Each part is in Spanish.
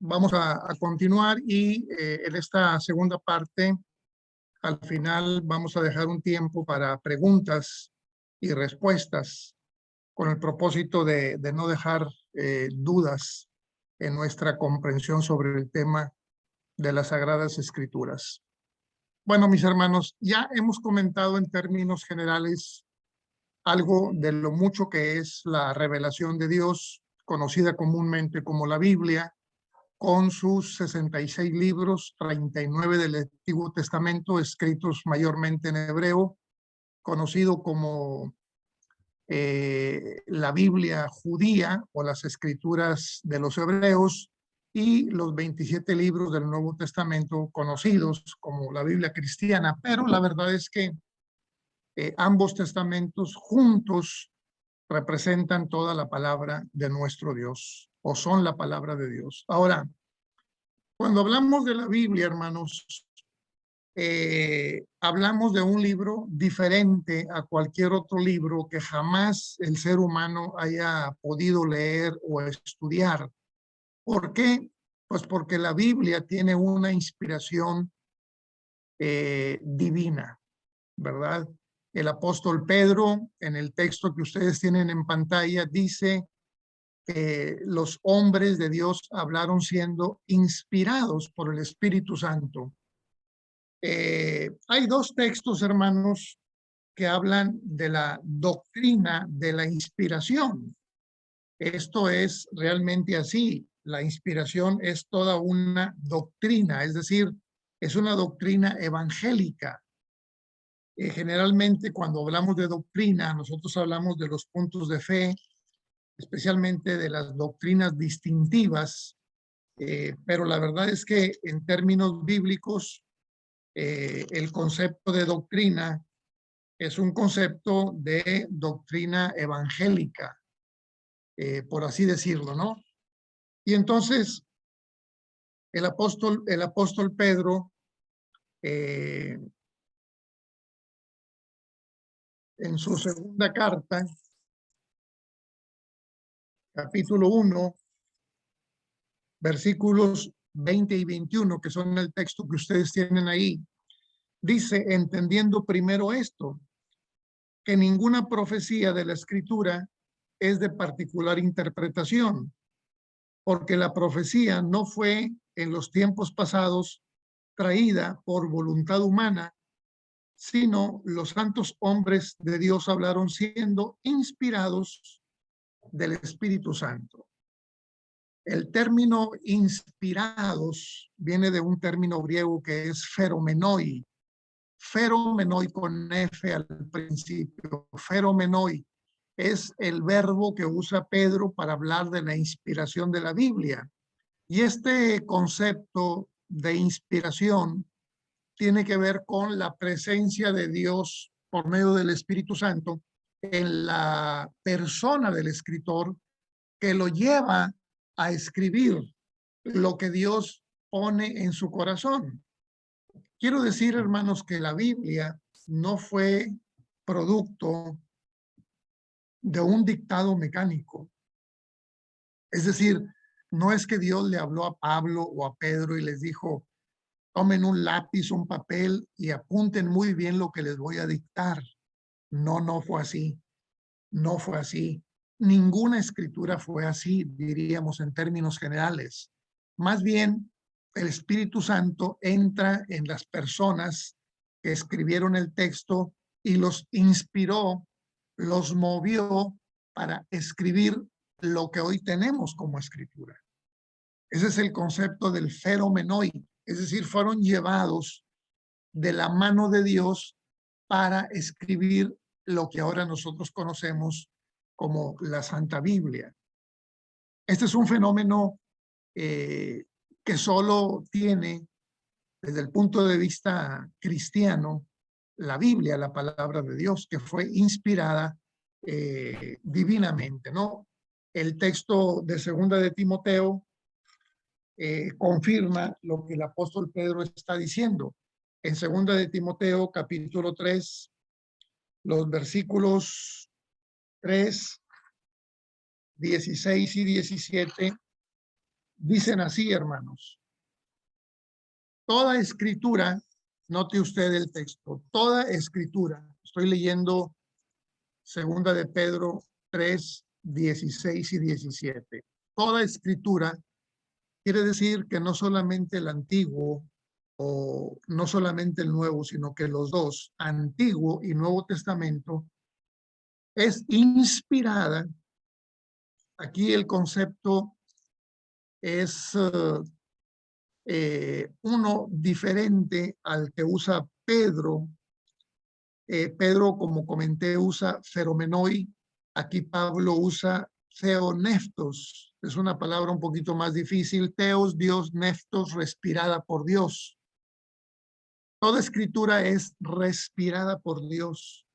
Vamos a continuar y en esta segunda parte, al final vamos a dejar un tiempo para preguntas y respuestas con el propósito de no dejar dudas en nuestra comprensión sobre el tema de las Sagradas Escrituras. Bueno, mis hermanos, ya hemos comentado en términos generales algo de lo mucho que es la revelación de Dios, conocida comúnmente como la Biblia, con sus 66 libros, 39 del Antiguo Testamento, escritos mayormente en hebreo, conocido como la Biblia judía o las escrituras de los hebreos, y los 27 libros del Nuevo Testamento conocidos como la Biblia cristiana. Pero la verdad es que ambos testamentos juntos representan toda la palabra de nuestro Dios, o son la palabra de Dios. Ahora, cuando hablamos de la Biblia, hermanos, hablamos de un libro diferente a cualquier otro libro que jamás el ser humano haya podido leer o estudiar. ¿Por qué? Pues porque la Biblia tiene una inspiración divina, ¿verdad? El apóstol Pedro, en el texto que ustedes tienen en pantalla, dice que los hombres de Dios hablaron siendo inspirados por el Espíritu Santo. Hay dos textos, hermanos, que hablan de la doctrina de la inspiración. Esto es realmente así. La inspiración es toda una doctrina, es decir, es una doctrina evangélica. Generalmente cuando hablamos de doctrina, nosotros hablamos de los puntos de fe, especialmente de las doctrinas distintivas, pero la verdad es que en términos bíblicos, el concepto de doctrina es un concepto de doctrina evangélica, por así decirlo, ¿no? Y entonces el apóstol Pedro, en su segunda carta, capítulo 1, versículos 20 y 21, que son el texto que ustedes tienen ahí, dice: entendiendo primero esto, que ninguna profecía de la Escritura es de particular interpretación, porque la profecía no fue en los tiempos pasados traída por voluntad humana, sino los santos hombres de Dios hablaron siendo inspirados del Espíritu Santo. El término inspirados viene de un término griego que es feromenoi. Feromenoi con F al principio. Feromenoi es el verbo que usa Pedro para hablar de la inspiración de la Biblia. Y este concepto de inspiración tiene que ver con la presencia de Dios por medio del Espíritu Santo en la persona del escritor, que lo lleva a escribir lo que Dios pone en su corazón. Quiero decir, hermanos, que la Biblia no fue producto de un dictado mecánico. Es decir, no es que Dios le habló a Pablo o a Pedro y les dijo: tomen un lápiz, un papel y apunten muy bien lo que les voy a dictar. No, no fue así. No fue así. Ninguna escritura fue así, diríamos en términos generales. Más bien, el Espíritu Santo entra en las personas que escribieron el texto y los inspiró, los movió para escribir lo que hoy tenemos como escritura. Ese es el concepto del feromenoi, es decir, fueron llevados de la mano de Dios para escribir lo que ahora nosotros conocemos como la Santa Biblia. Este es un fenómeno que solo tiene, desde el punto de vista cristiano, la Biblia, la palabra de Dios, que fue inspirada divinamente, ¿no? El texto de Segunda de Timoteo confirma lo que el apóstol Pedro está diciendo. En Segunda de Timoteo, capítulo 3, los versículos 3, 16 y 17, dicen así, hermanos. Toda escritura, note usted el texto, toda escritura, estoy leyendo segunda de Pedro 3, 16 y 17. Toda escritura quiere decir que no solamente el antiguo o no solamente el nuevo, sino que los dos, Antiguo y Nuevo Testamento, es inspirada. Aquí el concepto es uno diferente al que usa Pedro. Pedro, como comenté, usa feromenoi. Aquí Pablo usa theoneftos. Es una palabra un poquito más difícil. Theos, Dios, neftos, respirada por Dios. Toda escritura es respirada por Dios,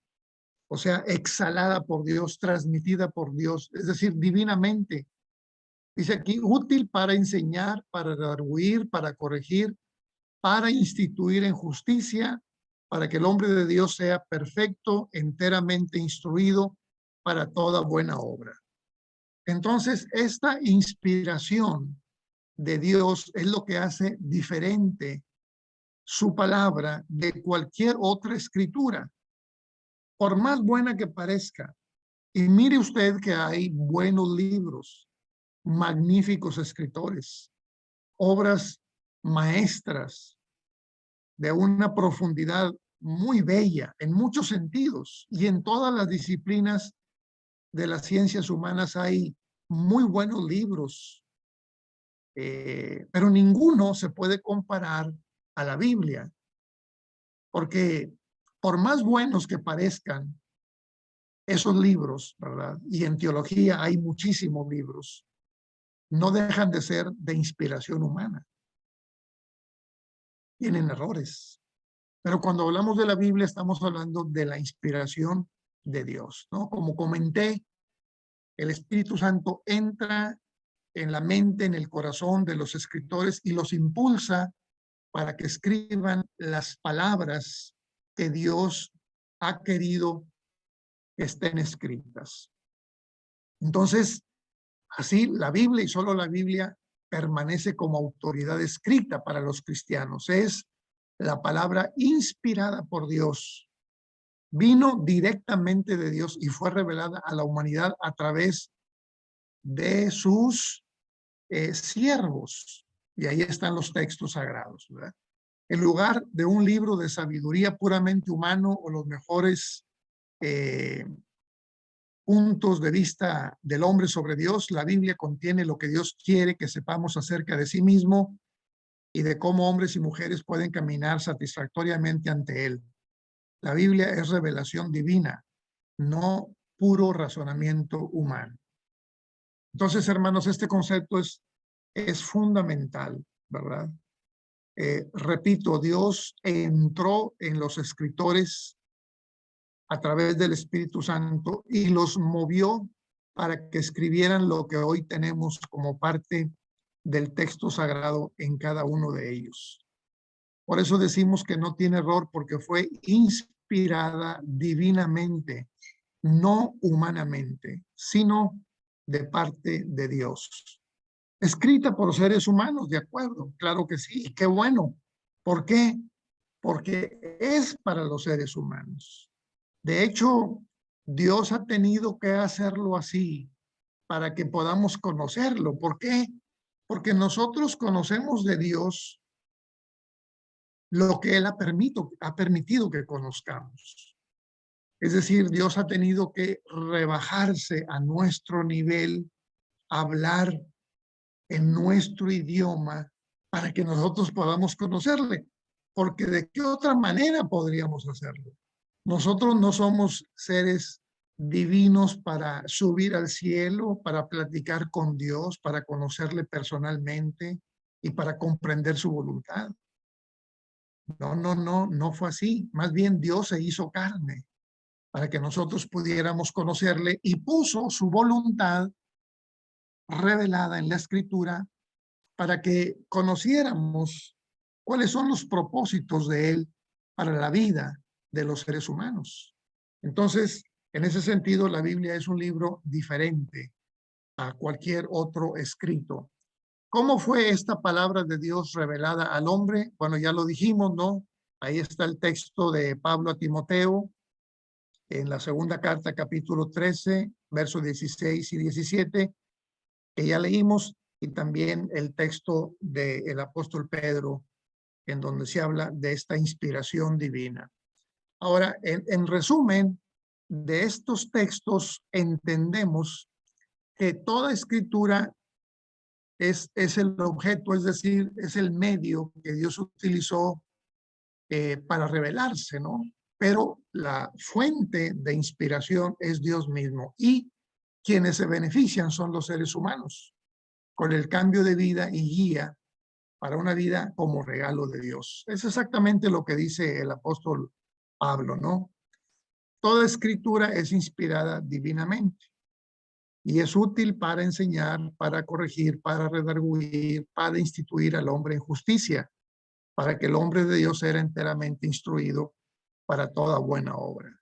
o sea, exhalada por Dios, transmitida por Dios, es decir, divinamente. Dice aquí, útil para enseñar, para redarguir, para corregir, para instituir en justicia, para que el hombre de Dios sea perfecto, enteramente instruido para toda buena obra. Entonces, esta inspiración de Dios es lo que hace diferente su palabra de cualquier otra escritura, por más buena que parezca. Y mire usted que hay buenos libros, magníficos escritores, obras maestras de una profundidad muy bella en muchos sentidos, y en todas las disciplinas de las ciencias humanas hay muy buenos libros, pero ninguno se puede comparar a la Biblia, porque por más buenos que parezcan esos libros, ¿verdad? Y en teología hay muchísimos libros, no dejan de ser de inspiración humana. Tienen errores. Pero cuando hablamos de la Biblia estamos hablando de la inspiración de Dios, ¿no? Como comenté, el Espíritu Santo entra en la mente, en el corazón de los escritores y los impulsa para que escriban las palabras que Dios ha querido que estén escritas. Entonces, así la Biblia y solo la Biblia permanece como autoridad escrita para los cristianos. Es la palabra inspirada por Dios. Vino directamente de Dios y fue revelada a la humanidad a través de sus siervos. Y ahí están los textos sagrados, ¿verdad? En lugar de un libro de sabiduría puramente humano o los mejores puntos de vista del hombre sobre Dios, la Biblia contiene lo que Dios quiere que sepamos acerca de sí mismo y de cómo hombres y mujeres pueden caminar satisfactoriamente ante Él. La Biblia es revelación divina, no puro razonamiento humano. Entonces, hermanos, este concepto es fundamental, ¿verdad? Repito, Dios entró en los escritores a través del Espíritu Santo y los movió para que escribieran lo que hoy tenemos como parte del texto sagrado en cada uno de ellos. Por eso decimos que no tiene error, porque fue inspirada divinamente, no humanamente, sino de parte de Dios. Escrita por seres humanos, de acuerdo, claro que sí, qué bueno. ¿Por qué? Porque es para los seres humanos. De hecho, Dios ha tenido que hacerlo así para que podamos conocerlo. ¿Por qué? Porque nosotros conocemos de Dios lo que Él ha permitido que conozcamos. Es decir, Dios ha tenido que rebajarse a nuestro nivel, hablar en nuestro idioma para que nosotros podamos conocerle. Porque ¿de qué otra manera podríamos hacerlo? Nosotros no somos seres divinos para subir al cielo, para platicar con Dios, para conocerle personalmente y para comprender su voluntad. No fue así. Más bien Dios se hizo carne para que nosotros pudiéramos conocerle y puso su voluntad revelada en la Escritura para que conociéramos cuáles son los propósitos de Él para la vida de los seres humanos. Entonces, en ese sentido, la Biblia es un libro diferente a cualquier otro escrito. ¿Cómo fue esta palabra de Dios revelada al hombre? Bueno, ya lo dijimos, ¿no? Ahí está el texto de Pablo a Timoteo en la segunda carta, capítulo 13, versos 16 y 17, que ya leímos, y también el texto del apóstol Pedro, en donde se habla de esta inspiración divina. Ahora, en resumen, de estos textos entendemos que toda escritura es el objeto, es decir, es el medio que Dios utilizó para revelarse, ¿no? Pero la fuente de inspiración es Dios mismo y quienes se benefician son los seres humanos con el cambio de vida y guía para una vida como regalo de Dios. Es exactamente lo que dice el apóstol Pablo, ¿no? Toda escritura es inspirada divinamente y es útil para enseñar, para corregir, para redarguir, para instituir al hombre en justicia, para que el hombre de Dios sea enteramente instruido para toda buena obra.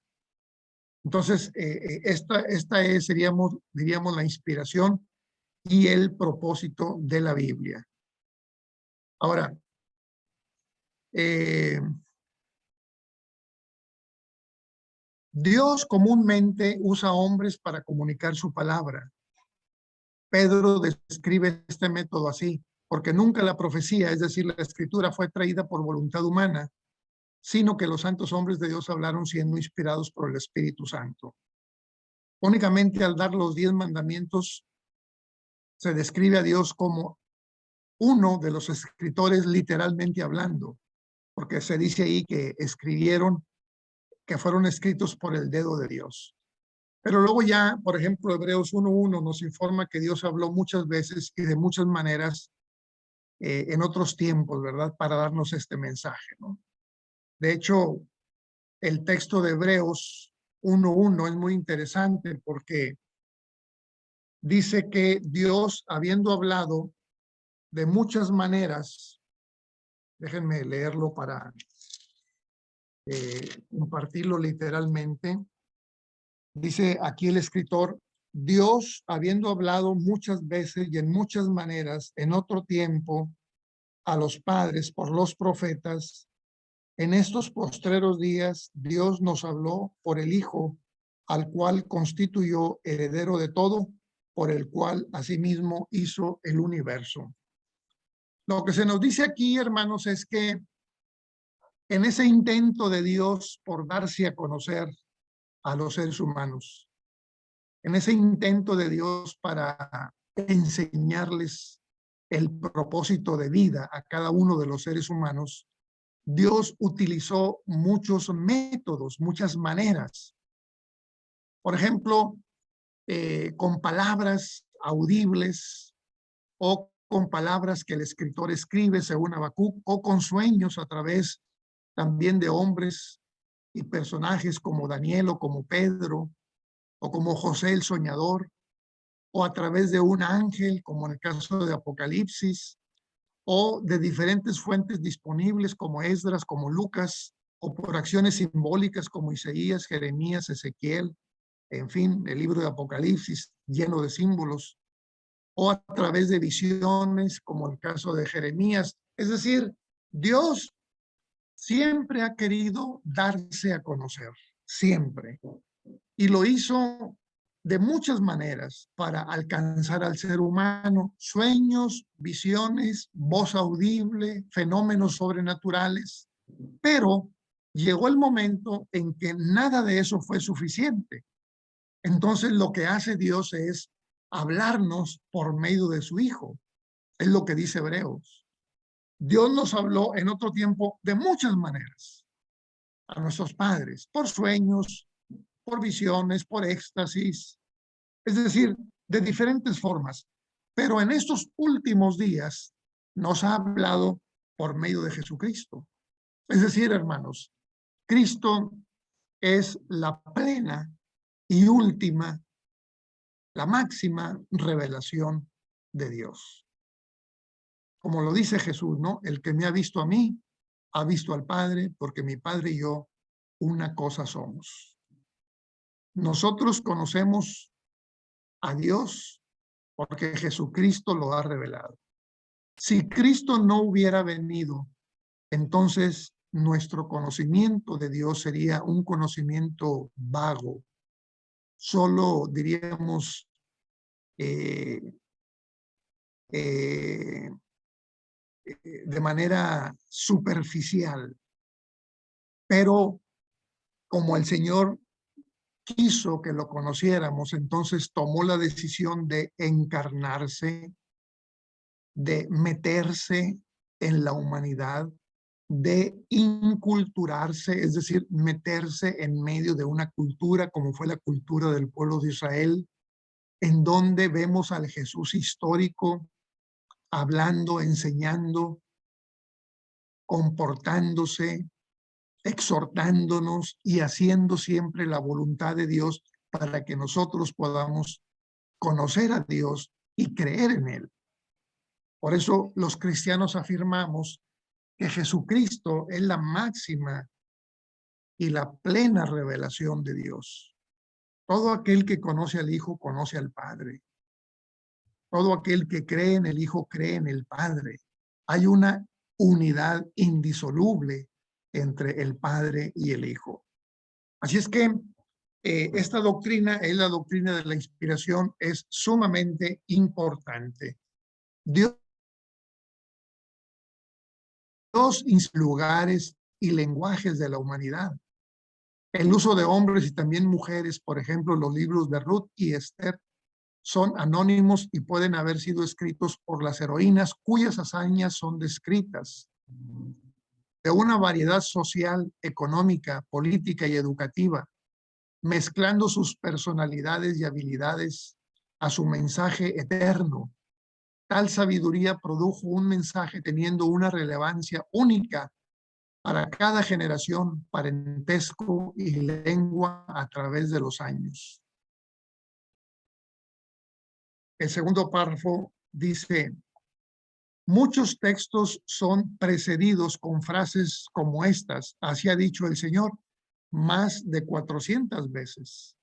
Entonces, esta es, diríamos, la inspiración y el propósito de la Biblia. Ahora, Dios comúnmente usa hombres para comunicar su palabra. Pedro describe este método así, porque nunca la profecía, es decir, la escritura, fue traída por voluntad humana, sino que los santos hombres de Dios hablaron siendo inspirados por el Espíritu Santo. Únicamente al dar los 10 mandamientos se describe a Dios como uno de los escritores literalmente hablando, porque se dice ahí que escribieron, que fueron escritos por el dedo de Dios. Pero luego ya, por ejemplo, Hebreos 1:1 nos informa que Dios habló muchas veces y de muchas maneras en otros tiempos, ¿verdad? Para darnos este mensaje, ¿no? De hecho, el texto de Hebreos 1:1 es muy interesante porque dice que Dios, habiendo hablado de muchas maneras, déjenme leerlo para compartirlo literalmente, dice aquí el escritor, Dios, habiendo hablado muchas veces y en muchas maneras en otro tiempo a los padres por los profetas, en estos postreros días Dios nos habló por el Hijo, al cual constituyó heredero de todo, por el cual asimismo hizo el universo. Lo que se nos dice aquí, hermanos, es que en ese intento de Dios por darse a conocer a los seres humanos, en ese intento de Dios para enseñarles el propósito de vida a cada uno de los seres humanos, Dios utilizó muchos métodos, muchas maneras. Por ejemplo, con palabras audibles o con palabras que el escritor escribe según Habacuc o con sueños a través también de hombres y personajes como Daniel o como Pedro o como José el soñador o a través de un ángel como en el caso de Apocalipsis o de diferentes fuentes disponibles como Esdras, como Lucas o por acciones simbólicas como Isaías, Jeremías, Ezequiel, en fin, el libro de Apocalipsis lleno de símbolos o a través de visiones como el caso de Jeremías. Es decir, Dios siempre ha querido darse a conocer, siempre. Y lo hizo de muchas maneras para alcanzar al ser humano, sueños, visiones, voz audible, fenómenos sobrenaturales. Pero llegó el momento en que nada de eso fue suficiente. Entonces lo que hace Dios es hablarnos por medio de su Hijo. Es lo que dice Hebreos. Dios nos habló en otro tiempo de muchas maneras a nuestros padres, por sueños, por visiones, por éxtasis, es decir, de diferentes formas. Pero en estos últimos días nos ha hablado por medio de Jesucristo. Es decir, hermanos, Cristo es la plena y última, la máxima revelación de Dios. Como lo dice Jesús, ¿no? El que me ha visto a mí, ha visto al Padre, porque mi Padre y yo una cosa somos. Nosotros conocemos a Dios porque Jesucristo lo ha revelado. Si Cristo no hubiera venido, entonces nuestro conocimiento de Dios sería un conocimiento vago, solo diríamos eh, eh, de manera superficial. Pero como el Señor quiso que lo conociéramos, entonces tomó la decisión de encarnarse, de meterse en la humanidad, de inculturarse, es decir, meterse en medio de una cultura como fue la cultura del pueblo de Israel, en donde vemos al Jesús histórico hablando, enseñando, comportándose, exhortándonos y haciendo siempre la voluntad de Dios para que nosotros podamos conocer a Dios y creer en Él. Por eso los cristianos afirmamos que Jesucristo es la máxima y la plena revelación de Dios. Todo aquel que conoce al Hijo conoce al Padre. Todo aquel que cree en el Hijo cree en el Padre. Hay una unidad indisoluble entre el Padre y el Hijo. Así es que esta doctrina es la doctrina de la inspiración, es sumamente importante. Dios lugares y lenguajes de la humanidad. El uso de hombres y también mujeres, por ejemplo, los libros de Ruth y Esther, son anónimos y pueden haber sido escritos por las heroínas cuyas hazañas son descritas. De una variedad social, económica, política y educativa, mezclando sus personalidades y habilidades a su mensaje eterno. Tal sabiduría produjo un mensaje teniendo una relevancia única para cada generación, parentesco y lengua a través de los años. El segundo párrafo dice, muchos textos son precedidos con frases como estas, así ha dicho el Señor, más de 400 veces.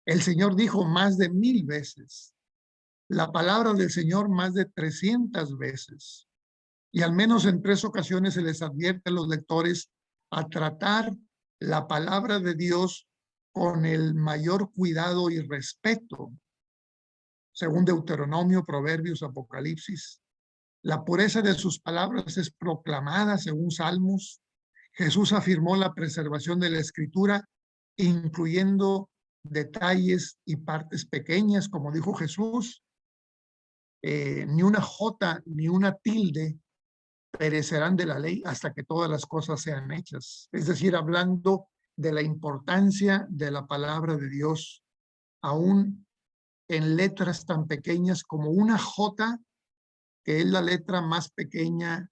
El Señor dijo más de 1000 veces. La palabra del Señor más de 300 veces. Y al menos en 3 ocasiones se les advierte a los lectores a tratar la palabra de Dios con el mayor cuidado y respeto, según Deuteronomio, Proverbios, Apocalipsis. La pureza de sus palabras es proclamada según Salmos. Jesús afirmó la preservación de la Escritura, incluyendo detalles y partes pequeñas, como dijo Jesús, ni una jota ni una tilde perecerán de la ley hasta que todas las cosas sean hechas. Es decir, hablando de la importancia de la palabra de Dios, aún en letras tan pequeñas como una J, que es la letra más pequeña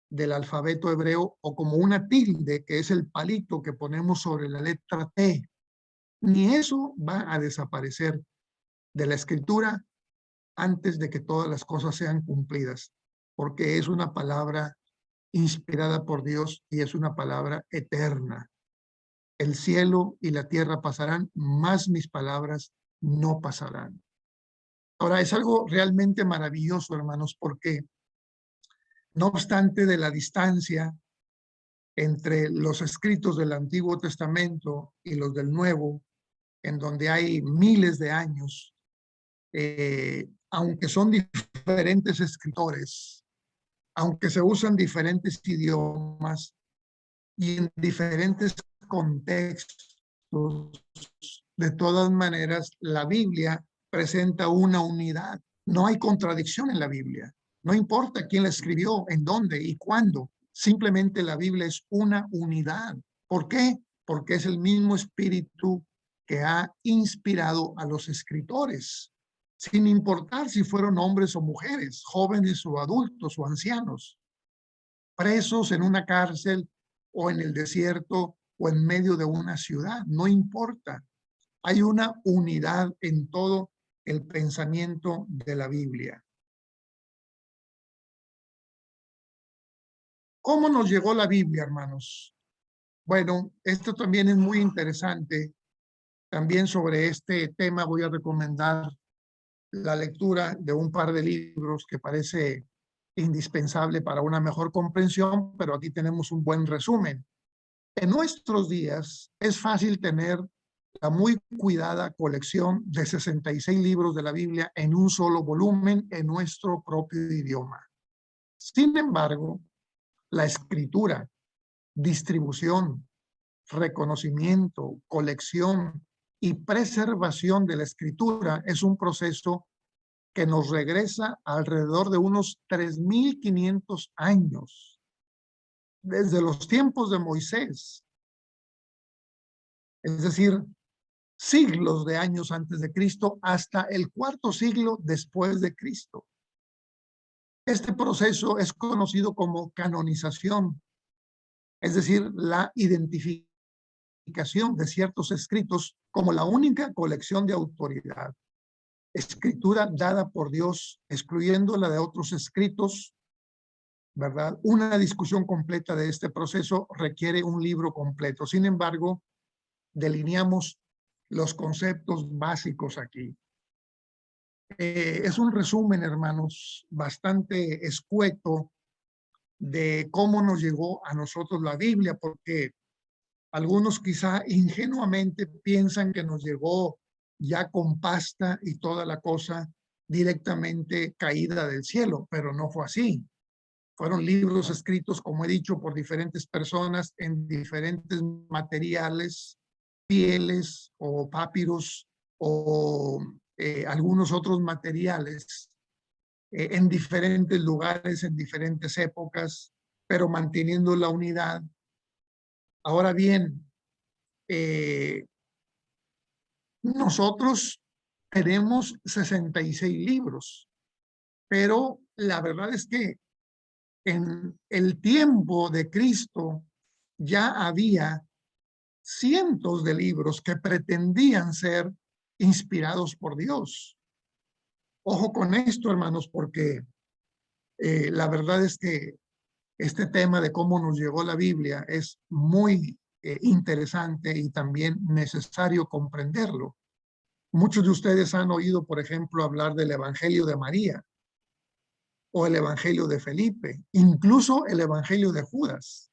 del alfabeto hebreo, o como una tilde, que es el palito que ponemos sobre la letra T. Ni eso va a desaparecer de la escritura antes de que todas las cosas sean cumplidas, porque es una palabra inspirada por Dios y es una palabra eterna. El cielo y la tierra pasarán, mas mis palabras no pasarán. Ahora, es algo realmente maravilloso, hermanos, porque no obstante de la distancia entre los escritos del Antiguo Testamento y los del Nuevo, en donde hay miles de años, aunque son diferentes escritores, aunque se usan diferentes idiomas y en diferentes contextos, de todas maneras, la Biblia presenta una unidad. No hay contradicción en la Biblia. No importa quién la escribió, en dónde y cuándo. Simplemente la Biblia es una unidad. ¿Por qué? Porque es el mismo espíritu que ha inspirado a los escritores, sin importar si fueron hombres o mujeres, jóvenes o adultos o ancianos, presos en una cárcel o en el desierto o en medio de una ciudad, no importa. Hay una unidad en todo el pensamiento de la Biblia. ¿Cómo nos llegó la Biblia, hermanos? Bueno, esto también es muy interesante. También sobre este tema voy a recomendar la lectura de un par de libros que parece indispensable para una mejor comprensión, pero aquí tenemos un buen resumen. En nuestros días es fácil tener la muy cuidada colección de 66 libros de la Biblia en un solo volumen en nuestro propio idioma. Sin embargo, la escritura, distribución, reconocimiento, colección y preservación de la escritura es un proceso que nos regresa alrededor de unos 3.500 años, desde los tiempos de Moisés, es decir, siglos de años antes de Cristo hasta el cuarto siglo después de Cristo. Este proceso es conocido como canonización, es decir, la identificación de ciertos escritos como la única colección de autoridad, escritura dada por Dios, excluyendo la de otros escritos, ¿verdad? Una discusión completa de este proceso requiere un libro completo. Sin embargo, delineamos los conceptos básicos aquí. Es un resumen, hermanos, bastante escueto de cómo nos llegó a nosotros la Biblia, porque algunos quizá ingenuamente piensan que nos llegó ya con pasta y toda la cosa directamente caída del cielo, pero no fue así. Fueron libros escritos, como he dicho, por diferentes personas en diferentes materiales, pieles o papiros o algunos otros materiales en diferentes lugares, en diferentes épocas, pero manteniendo la unidad. Ahora bien, nosotros tenemos 66 libros, pero la verdad es que en el tiempo de Cristo ya había cientos de libros que pretendían ser inspirados por Dios. Ojo con esto, hermanos, porque la verdad es que este tema de cómo nos llegó la Biblia es muy interesante y también necesario comprenderlo. Muchos de ustedes han oído, por ejemplo, hablar del Evangelio de María o el Evangelio de Felipe, incluso el Evangelio de Judas.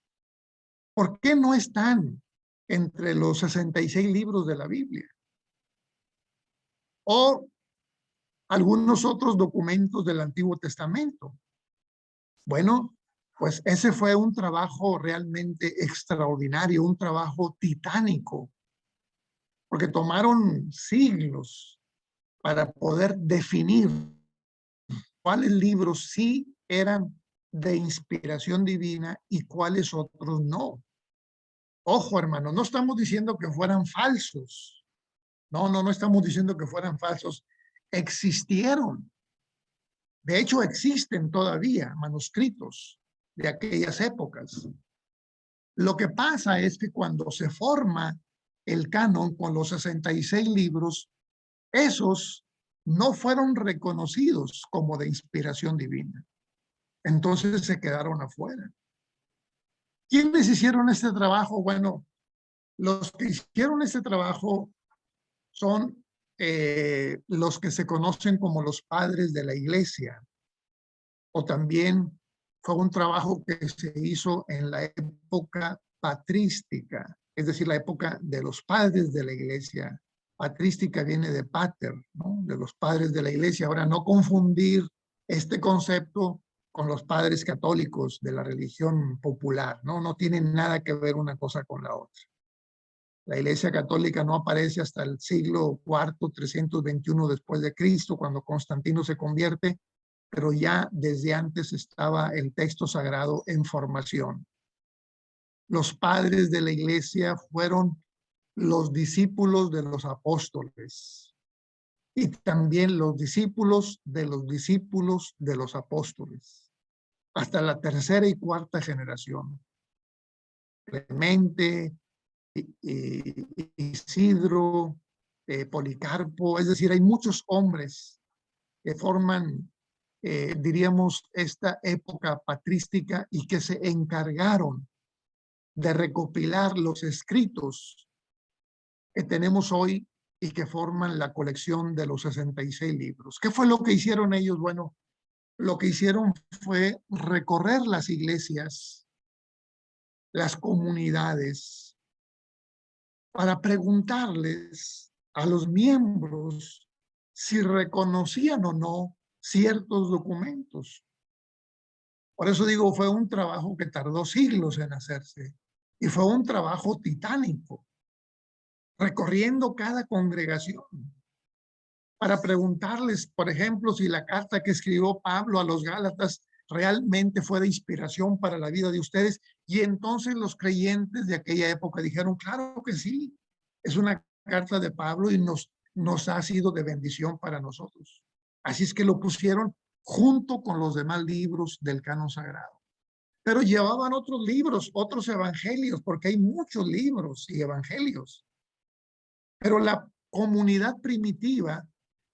¿Por qué no están entre los 66 libros de la Biblia? O algunos otros documentos del Antiguo Testamento. Bueno, pues ese fue un trabajo realmente extraordinario, un trabajo titánico, porque tomaron siglos para poder definir cuáles libros sí eran de inspiración divina y cuáles otros no. Ojo, hermano, no estamos diciendo que fueran falsos. No estamos diciendo que fueran falsos. Existieron. De hecho, existen todavía manuscritos de aquellas épocas. Lo que pasa es que cuando se forma el canon con los 66 libros, esos no fueron reconocidos como de inspiración divina. Entonces se quedaron afuera. ¿Quiénes hicieron este trabajo? Bueno, los que hicieron este trabajo son los que se conocen como los padres de la iglesia, o también fue un trabajo que se hizo en la época patrística, es decir, la época de los padres de la iglesia. Patrística viene de pater, ¿no? De los padres de la iglesia. Ahora, no confundir este concepto con los padres católicos de la religión popular, ¿no? No tienen nada que ver una cosa con la otra. La Iglesia Católica no aparece hasta el siglo IV, 321 después de Cristo, cuando Constantino se convierte, pero ya desde antes estaba el texto sagrado en formación. Los padres de la Iglesia fueron los discípulos de los apóstoles y también los discípulos de los discípulos de los apóstoles, hasta la tercera y cuarta generación. Clemente, Isidro, Policarpo, es decir, hay muchos hombres que forman, diríamos, esta época patrística y que se encargaron de recopilar los escritos que tenemos hoy y que forman la colección de los 66 libros. ¿Qué fue lo que hicieron ellos? Bueno, lo que hicieron fue recorrer las iglesias, las comunidades, para preguntarles a los miembros si reconocían o no ciertos documentos. Por eso digo, fue un trabajo que tardó siglos en hacerse y fue un trabajo titánico, recorriendo cada congregación para preguntarles, por ejemplo, si la carta que escribió Pablo a los Gálatas realmente fue de inspiración para la vida de ustedes. Y entonces los creyentes de aquella época dijeron, claro que sí, es una carta de Pablo y nos ha sido de bendición para nosotros. Así es que lo pusieron junto con los demás libros del canon sagrado. Pero llevaban otros libros, otros evangelios, porque hay muchos libros y evangelios. Pero la comunidad primitiva,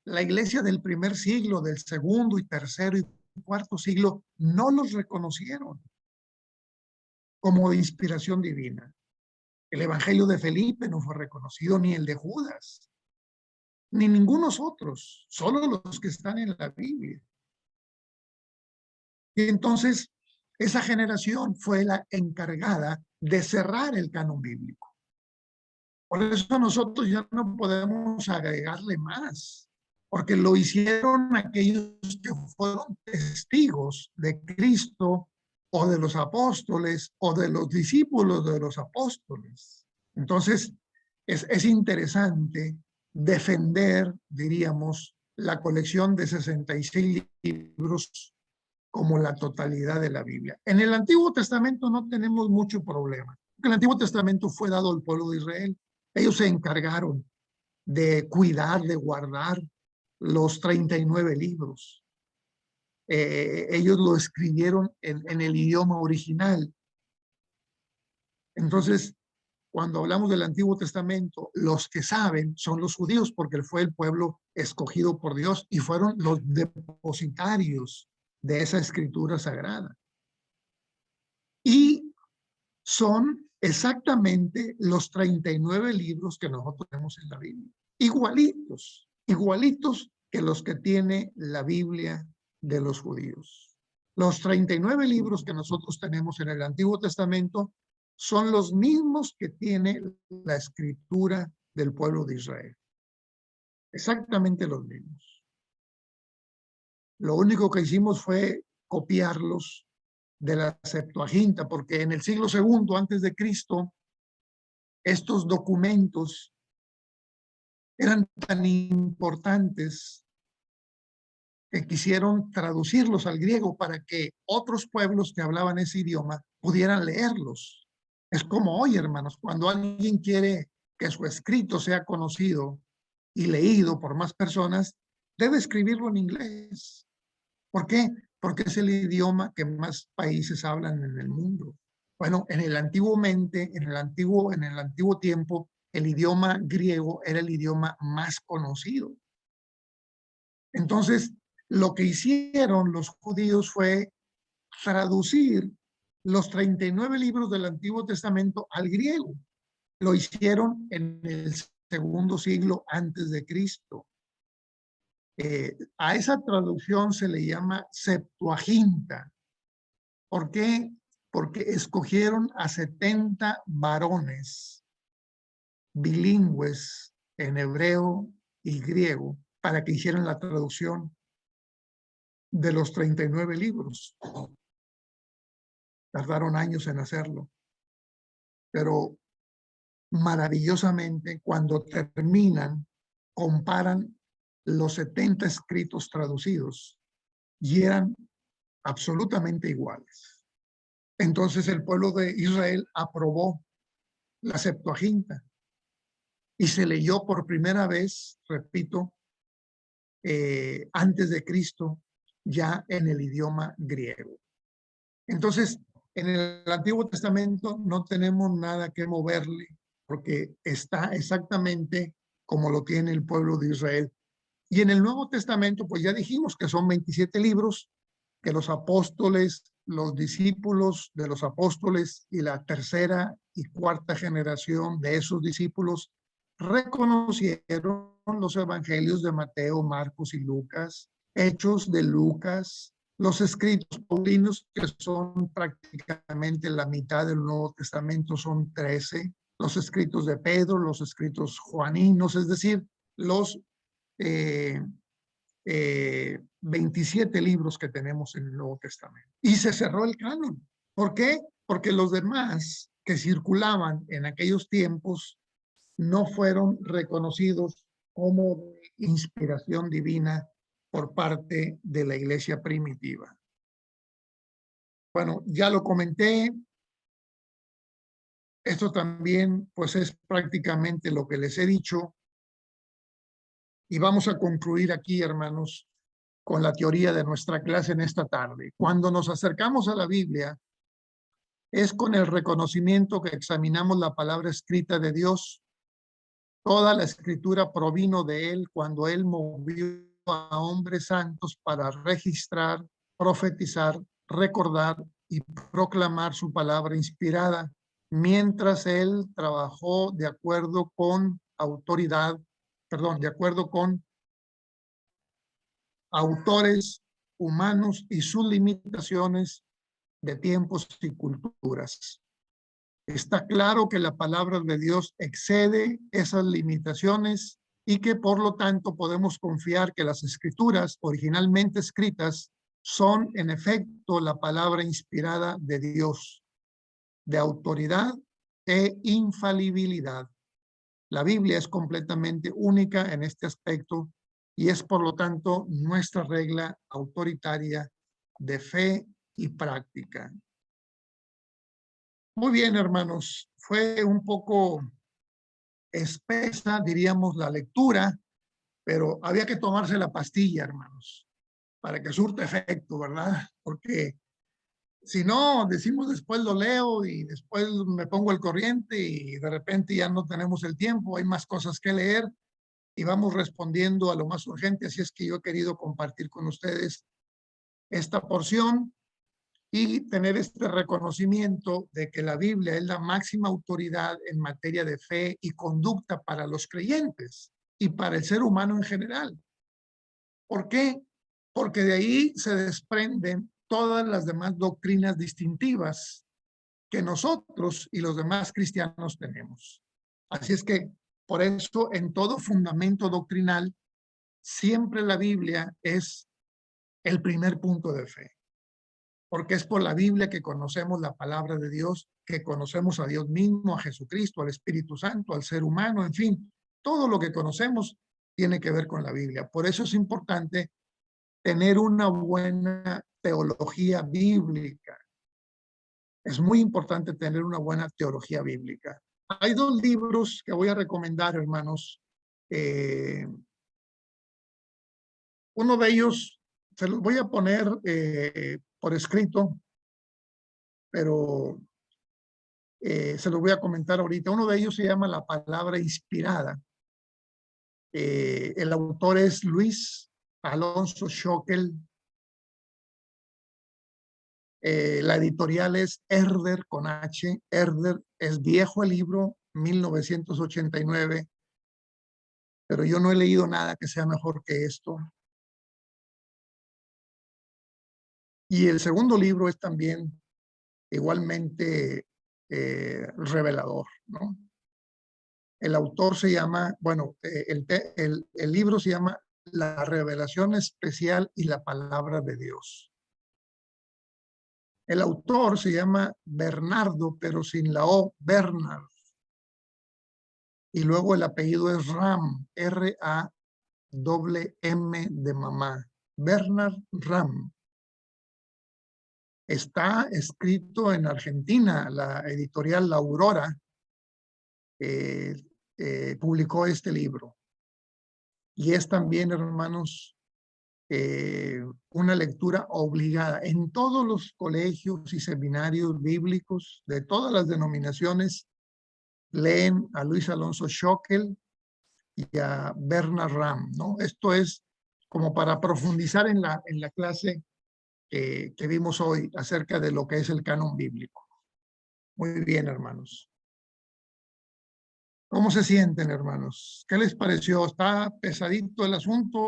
la iglesia del primer siglo, del segundo y tercero y cuarto siglo, no los reconocieron como de inspiración divina. El evangelio de Felipe no fue reconocido, ni el de Judas, ni ningunos otros, solo los que están en la Biblia. Y entonces, esa generación fue la encargada de cerrar el canon bíblico. Por eso nosotros ya no podemos agregarle más, porque lo hicieron aquellos que fueron testigos de Cristo o de los apóstoles o de los discípulos de los apóstoles. Entonces, es interesante defender, diríamos, la colección de 66 libros como la totalidad de la Biblia. En el Antiguo Testamento no tenemos mucho problema, porque el Antiguo Testamento fue dado al pueblo de Israel. Ellos se encargaron de cuidar, de guardar los 39 libros. Ellos lo escribieron en el idioma original. Entonces, cuando hablamos del Antiguo Testamento, los que saben son los judíos, porque fue el pueblo escogido por Dios y fueron los depositarios de esa escritura sagrada. Y son exactamente los 39 libros que nosotros tenemos en la Biblia. Igualitos, igualitos que los que tiene la Biblia de los judíos. Los 39 libros que nosotros tenemos en el Antiguo Testamento son los mismos que tiene la escritura del pueblo de Israel. Exactamente los mismos. Lo único que hicimos fue copiarlos de la Septuaginta, porque en el siglo II antes de Cristo, estos documentos eran tan importantes que quisieron traducirlos al griego para que otros pueblos que hablaban ese idioma pudieran leerlos. Es como hoy, hermanos, cuando alguien quiere que su escrito sea conocido y leído por más personas, debe escribirlo en inglés. ¿Por qué? Porque es el idioma que más países hablan en el mundo. Bueno, en el antiguo tiempo, el idioma griego era el idioma más conocido. Entonces, lo que hicieron los judíos fue traducir los 39 libros del Antiguo Testamento al griego. Lo hicieron en el segundo siglo antes de Cristo. A esa traducción se le llama Septuaginta. ¿Por qué? Porque escogieron a 70 varones bilingües en hebreo y griego para que hicieran la traducción de los 39 libros. Tardaron años en hacerlo, pero maravillosamente cuando terminan, comparan los 70 escritos traducidos y eran absolutamente iguales. Entonces el pueblo de Israel aprobó la Septuaginta y se leyó por primera vez, repito, antes de Cristo, ya en el idioma griego. Entonces, en el Antiguo Testamento no tenemos nada que moverle porque está exactamente como lo tiene el pueblo de Israel. Y en el Nuevo Testamento, pues ya dijimos que son 27 libros que los apóstoles, los discípulos de los apóstoles y la tercera y cuarta generación de esos discípulos reconocieron los evangelios de Mateo, Marcos y Lucas, Hechos de Lucas, Los escritos paulinos, que son prácticamente la mitad del Nuevo Testamento, son 13. Los escritos de Pedro, los escritos juaninos, es decir, los 27 libros que tenemos en el Nuevo Testamento. Y se cerró el canon. ¿Por qué? Porque los demás que circulaban en aquellos tiempos no fueron reconocidos como inspiración divina por parte de la iglesia primitiva. Bueno, ya lo comenté. Esto también, pues, es prácticamente lo que les he dicho. Y vamos a concluir aquí, hermanos, con la teoría de nuestra clase en esta tarde. Cuando nos acercamos a la Biblia, es con el reconocimiento que examinamos la palabra escrita de Dios. Toda la escritura provino de Él cuando Él movió a hombres santos para registrar, profetizar, recordar y proclamar su palabra inspirada, mientras Él trabajó de acuerdo con de acuerdo con autores humanos y sus limitaciones de tiempos y culturas. Está claro que la palabra de Dios excede esas limitaciones y que por lo tanto podemos confiar que las escrituras originalmente escritas son en efecto la palabra inspirada de Dios, de autoridad e infalibilidad. La Biblia es completamente única en este aspecto y es por lo tanto nuestra regla autoritaria de fe y práctica. Muy bien, hermanos, fue un poco espesa, diríamos, la lectura, pero había que tomarse la pastilla, hermanos, para que surta efecto, ¿verdad? Porque si no, decimos después lo leo y después me pongo al corriente y de repente ya no tenemos el tiempo, hay más cosas que leer y vamos respondiendo a lo más urgente. Así es que yo he querido compartir con ustedes esta porción y tener este reconocimiento de que la Biblia es la máxima autoridad en materia de fe y conducta para los creyentes y para el ser humano en general. ¿Por qué? Porque de ahí se desprenden todas las demás doctrinas distintivas que nosotros y los demás cristianos tenemos. Así es que por eso en todo fundamento doctrinal siempre la Biblia es el primer punto de fe, porque es por la Biblia que conocemos la palabra de Dios, que conocemos a Dios mismo, a Jesucristo, al Espíritu Santo, al ser humano, en fin, todo lo que conocemos tiene que ver con la Biblia. Por eso es importante tener una buena teología bíblica. Es muy importante tener una buena teología bíblica. Hay dos libros que voy a recomendar, hermanos. Uno de ellos se los voy a poner por escrito, pero se los voy a comentar ahorita. Uno de ellos se llama La Palabra Inspirada. El autor es Luis Alonso Schockel. La editorial es Herder con H. Herder, es viejo el libro, 1989, pero yo no he leído nada que sea mejor que esto. Y el segundo libro es también igualmente revelador, ¿no? El autor se llama, bueno, el libro se llama La Revelación Especial y la Palabra de Dios. El autor se llama Bernardo, pero sin la O, Bernard. Y luego el apellido es Ram, R-A-M de mamá, Bernard Ram. Está escrito en Argentina, la editorial La Aurora publicó este libro. Y es también, hermanos, una lectura obligada. En todos los colegios y seminarios bíblicos de todas las denominaciones leen a Luis Alonso Schockel y a Bernard Ram, ¿no? Esto es como para profundizar en la clase que vimos hoy acerca de lo que es el canon bíblico. Muy bien, hermanos. ¿Cómo se sienten, hermanos? ¿Qué les pareció? ¿Está pesadito el asunto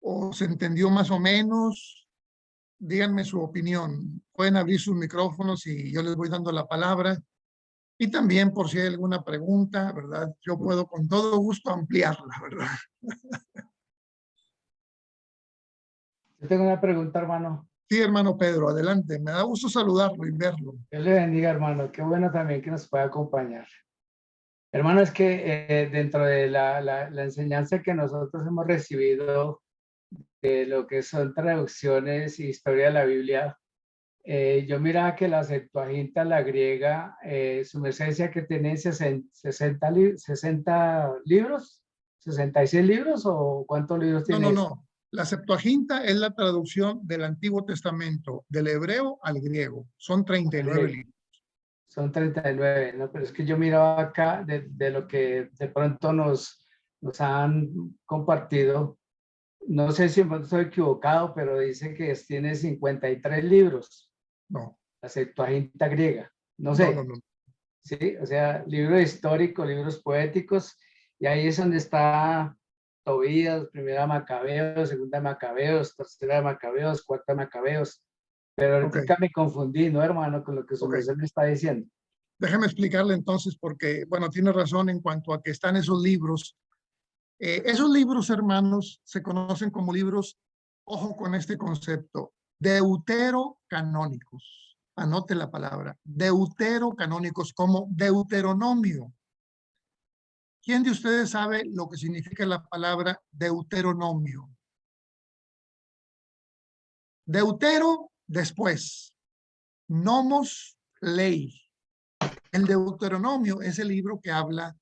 o se entendió más o menos? díganme su opinión. Pueden abrir sus micrófonos y yo les voy dando la palabra. Y también por si hay alguna pregunta, ¿verdad? Yo puedo con todo gusto ampliarla, ¿verdad? Yo tengo una pregunta, hermano. Sí, hermano Pedro, adelante. Me da gusto saludarlo y verlo. Dios le bendiga, hermano. Qué bueno también que nos pueda acompañar. Hermano, es que dentro de la enseñanza que nosotros hemos recibido de lo que son traducciones y historia de la Biblia, yo miraba que la Septuaginta, la griega, su merced decía que tiene 60 libros, 66 libros, ¿o cuántos libros No, tiene no, eso? no. La Septuaginta es la traducción del Antiguo Testamento, del hebreo al griego. Son 39 libros. Son 39, ¿no? Pero es que yo miraba acá de lo que de pronto nos han compartido. No sé si estoy equivocado, pero dice que tiene 53 libros, No, la Septuaginta griega. No no, no, sé, no. ¿sí? O sea, libros históricos, libros poéticos, y ahí es donde está Tobías, primera Macabeos, segunda Macabeos, tercera Macabeos, cuarta Macabeos. Pero Ok, ahorita me confundí, ¿no, hermano? Con lo que su ok. merced me está diciendo. Déjame explicarle entonces porque, bueno, tiene razón en cuanto a que están esos libros. Esos libros, hermanos, se conocen como libros, ojo con este concepto, deuterocanónicos. Anote la palabra, deuterocanónicos, como Deuteronomio. ¿Quién de ustedes sabe lo que significa la palabra Deuteronomio? Deutero, después. Nomos, ley. El Deuteronomio es el libro que habla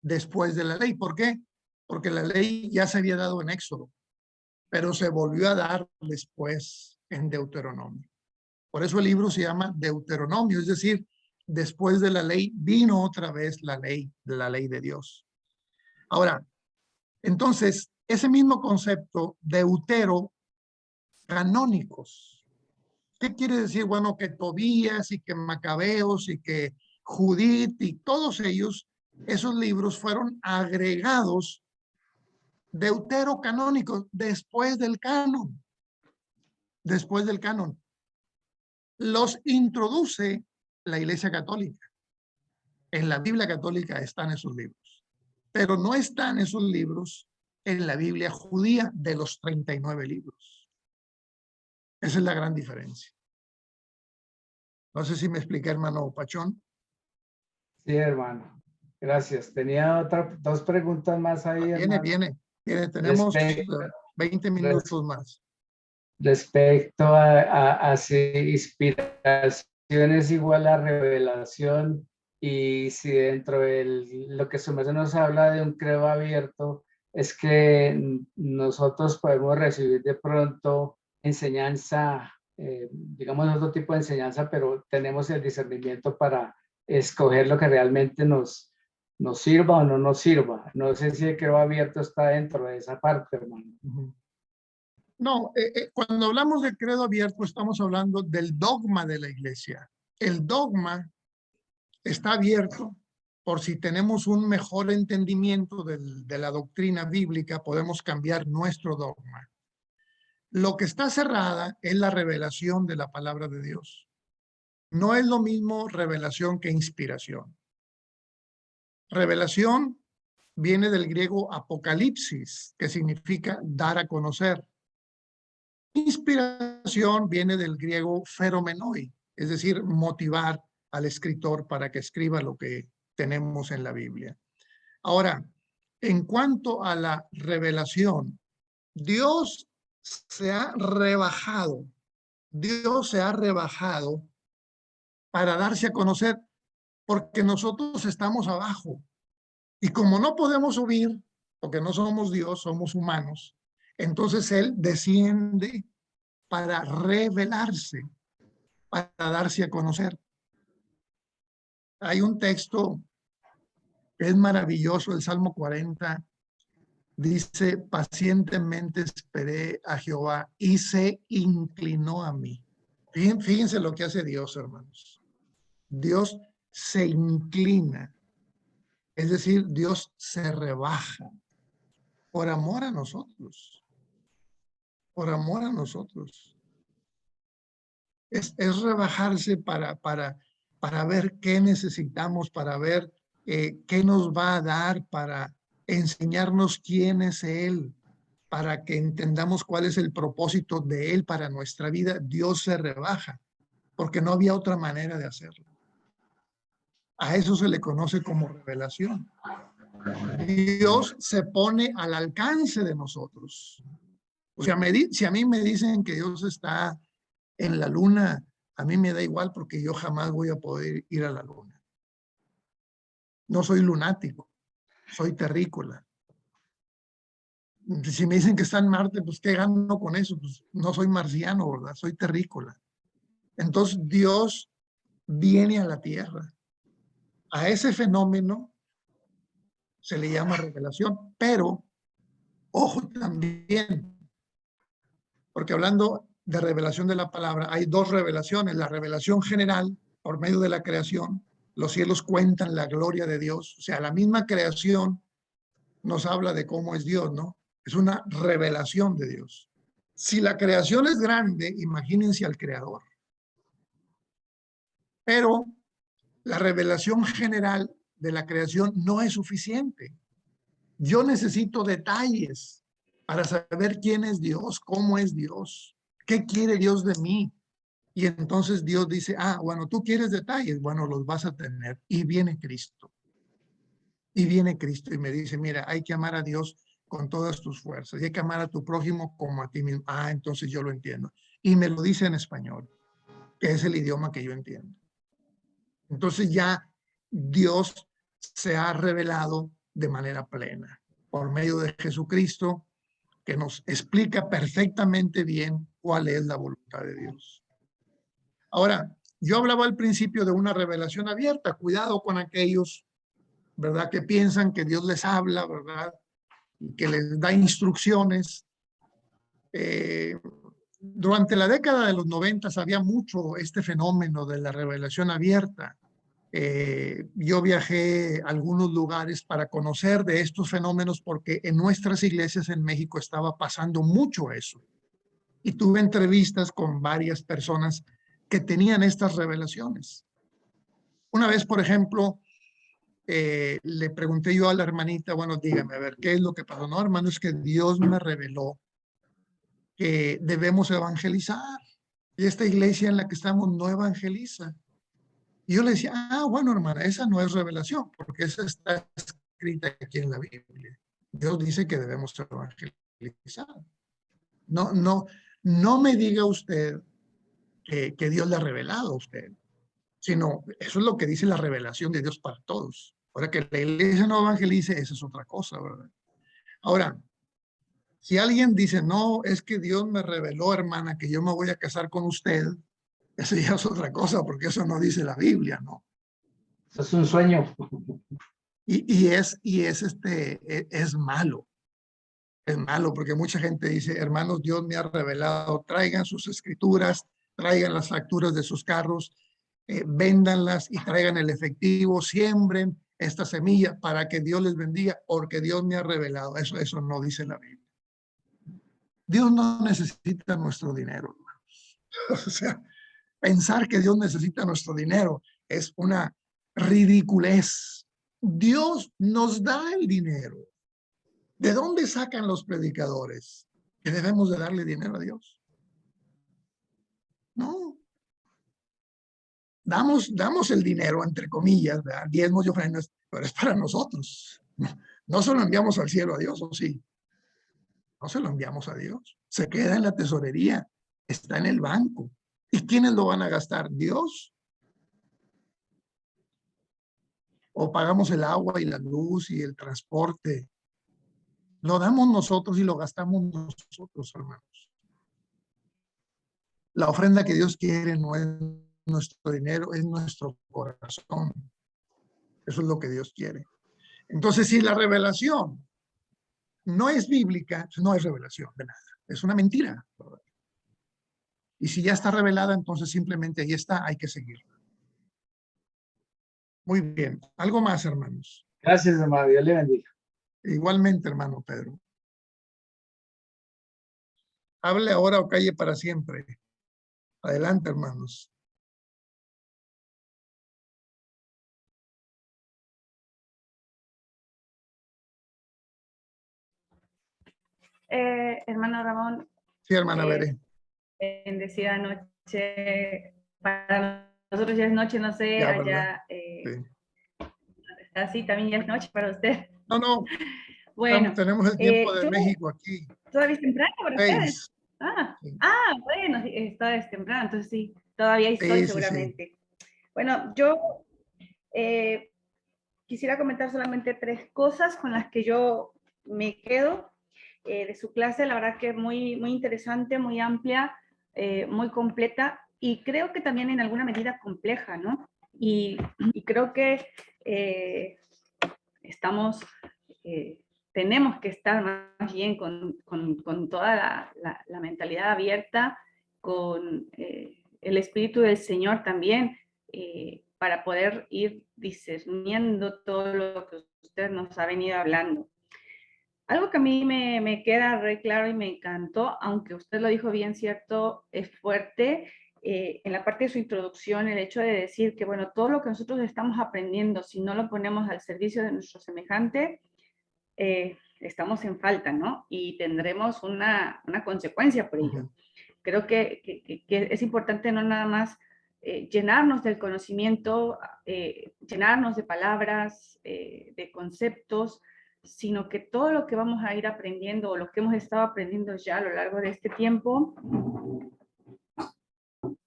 después de la ley. ¿Por qué? Porque la ley ya se había dado en Éxodo, pero se volvió a dar después en Deuteronomio. Por eso el libro se llama Deuteronomio, es decir, después de la ley vino otra vez la ley de Dios. Ahora, entonces, ese mismo concepto, deutero, canónicos. ¿Qué quiere decir? Bueno, que Tobías y que Macabeos y que Judith y todos ellos, esos libros fueron agregados deuterocanónicos después del canon. Después del canon. Los introduce la Iglesia Católica. En la Biblia Católica están esos libros, pero no están esos libros en la Biblia judía de los 39 libros. Esa es la gran diferencia. No sé si me expliqué, hermano Pachón. Sí, hermano. Gracias. Tenía dos preguntas más ahí, Viene, hermano. viene, viene. Tenemos Respecto, 20 res- minutos más. respecto a si inspiración es igual a revelación, y si dentro de lo que su merced nos habla de un credo abierto, es que nosotros podemos recibir de pronto enseñanza, digamos otro tipo de enseñanza, pero tenemos el discernimiento para escoger lo que realmente nos sirva o no nos sirva. No sé si el credo abierto está dentro de esa parte, hermano. No, cuando hablamos de credo abierto estamos hablando del dogma de la iglesia. El dogma está abierto por si tenemos un mejor entendimiento de la doctrina bíblica, podemos cambiar nuestro dogma. Lo que está cerrada es la revelación de la palabra de Dios. No es lo mismo revelación que inspiración. Revelación viene del griego apocalipsis, que significa dar a conocer. Inspiración viene del griego feromenoi, es decir, motivar al escritor para que escriba lo que tenemos en la Biblia. Ahora, en cuanto a la revelación, Dios se ha rebajado, Dios se ha rebajado para darse a conocer porque nosotros estamos abajo. Y como no podemos subir, porque no somos Dios, somos humanos, entonces Él desciende para revelarse, para darse a conocer. Hay un texto que es maravilloso, el Salmo 40, dice, pacientemente esperé a Jehová y se inclinó a mí. Fíjense lo que hace Dios, hermanos. Dios se inclina, es decir, Dios se rebaja por amor a nosotros. por amor a nosotros. Es rebajarse para ver qué necesitamos, para ver qué nos va a dar, para enseñarnos quién es Él, para que entendamos cuál es el propósito de Él para nuestra vida. Dios se rebaja, porque no había otra manera de hacerlo. A eso se le conoce como revelación. Dios se pone al alcance de nosotros. O sea, si a mí me dicen que Dios está en la luna, a mí me da igual porque yo jamás voy a poder ir a la luna. No soy lunático, soy terrícola. Si me dicen que está en Marte, pues ¿qué gano con eso? Pues no soy marciano, ¿verdad? Soy terrícola. Entonces Dios viene a la Tierra. A ese fenómeno se le llama revelación, pero ojo también, porque hablando de revelación de la palabra, hay dos revelaciones. La revelación general, por medio de la creación, los cielos cuentan la gloria de Dios. O sea, la misma creación nos habla de cómo es Dios, ¿no? Es una revelación de Dios. Si la creación es grande, imagínense al creador. Pero la revelación general de la creación no es suficiente. Yo necesito detalles para saber quién es Dios, cómo es Dios, qué quiere Dios de mí. Y entonces Dios dice, bueno, tú quieres detalles, bueno, los vas a tener. Y viene Cristo. Y viene Cristo y me dice, mira, hay que amar a Dios con todas tus fuerzas y hay que amar a tu prójimo como a ti mismo. Entonces yo lo entiendo. Y me lo dice en español, que es el idioma que yo entiendo. Entonces ya Dios se ha revelado de manera plena por medio de Jesucristo, que nos explica perfectamente bien cuál es la voluntad de Dios. Ahora, yo hablaba al principio de una revelación abierta. Cuidado con aquellos, ¿verdad?, que piensan que Dios les habla, ¿verdad?, y que les da instrucciones. Durante la década de los 90 había mucho este fenómeno de la revelación abierta. Yo viajé a algunos lugares para conocer de estos fenómenos porque en nuestras iglesias en México estaba pasando mucho eso. Y tuve entrevistas con varias personas que tenían estas revelaciones. Una vez, por ejemplo, le pregunté yo a la hermanita, bueno, dígame, a ver, ¿qué es lo que pasó? No, hermano, es que Dios me reveló que debemos evangelizar. Y esta iglesia en la que estamos no evangeliza. Y yo le decía, bueno, hermana, esa no es revelación, porque esa está escrita aquí en la Biblia. Dios dice que debemos evangelizar. No me diga usted que Dios le ha revelado a usted, sino eso es lo que dice la revelación de Dios para todos. Ahora que la iglesia no evangelice, esa es otra cosa, ¿verdad? Ahora, si alguien dice, no, es que Dios me reveló, hermana, que yo me voy a casar con usted, eso ya es otra cosa, porque eso no dice la Biblia, ¿no? Eso es un sueño. Es malo. Es malo porque mucha gente dice, hermanos, Dios me ha revelado, traigan sus escrituras, traigan las facturas de sus carros, véndanlas y traigan el efectivo, siembren esta semilla para que Dios les bendiga, porque Dios me ha revelado. Eso no dice la Biblia. Dios no necesita nuestro dinero, hermanos. O sea, pensar que Dios necesita nuestro dinero es una ridiculez. Dios nos da el dinero. ¿De dónde sacan los predicadores que debemos de darle dinero a Dios? No. Damos el dinero, entre comillas, ¿verdad?, diezmos y ofrendas, pero es para nosotros. No se lo enviamos al cielo a Dios, ¿o sí? No se lo enviamos a Dios. Se queda en la tesorería, está en el banco. ¿Y quiénes lo van a gastar? ¿Dios? ¿O pagamos el agua y la luz y el transporte? Lo damos nosotros y lo gastamos nosotros, hermanos. La ofrenda que Dios quiere no es nuestro dinero, es nuestro corazón. Eso es lo que Dios quiere. Entonces, si la revelación no es bíblica, no es revelación de nada. Es una mentira. Y si ya está revelada, entonces simplemente ahí está, hay que seguirla. Muy bien. ¿Algo más, hermanos? Gracias, hermano. Dios le bendiga. Igualmente, hermano Pedro. Hable ahora o calle para siempre. Adelante, hermanos. Hermano Ramón, Sí, hermana Veré. bendecida noche. Para nosotros ya es noche, no sé, Ya, ¿verdad? allá Sí. así también ya es noche para usted. No, Bueno, tenemos el tiempo de yo México aquí. todavía es temprano para ustedes. 6. Sí, Bueno, todavía es temprano, entonces sí, todavía hay sol sí, sí. seguramente. Bueno, yo quisiera comentar solamente 3 cosas con las que yo me quedo de su clase. La verdad que muy, muy interesante, muy amplia, muy completa y creo que también en alguna medida compleja, ¿no? Y creo que estamos, tenemos que estar más bien con toda la mentalidad abierta, con el Espíritu del Señor también, para poder ir discerniendo todo lo que usted nos ha venido hablando. Algo que a mí me queda re claro y me encantó, aunque usted lo dijo bien cierto, es fuerte, en la parte de su introducción, el hecho de decir que, bueno, todo lo que nosotros estamos aprendiendo, si no lo ponemos al servicio de nuestro semejante, estamos en falta, ¿no? Y tendremos una consecuencia por ello. Creo que es importante no nada más llenarnos del conocimiento, llenarnos de palabras, de conceptos, sino que todo lo que vamos a ir aprendiendo o lo que hemos estado aprendiendo ya a lo largo de este tiempo,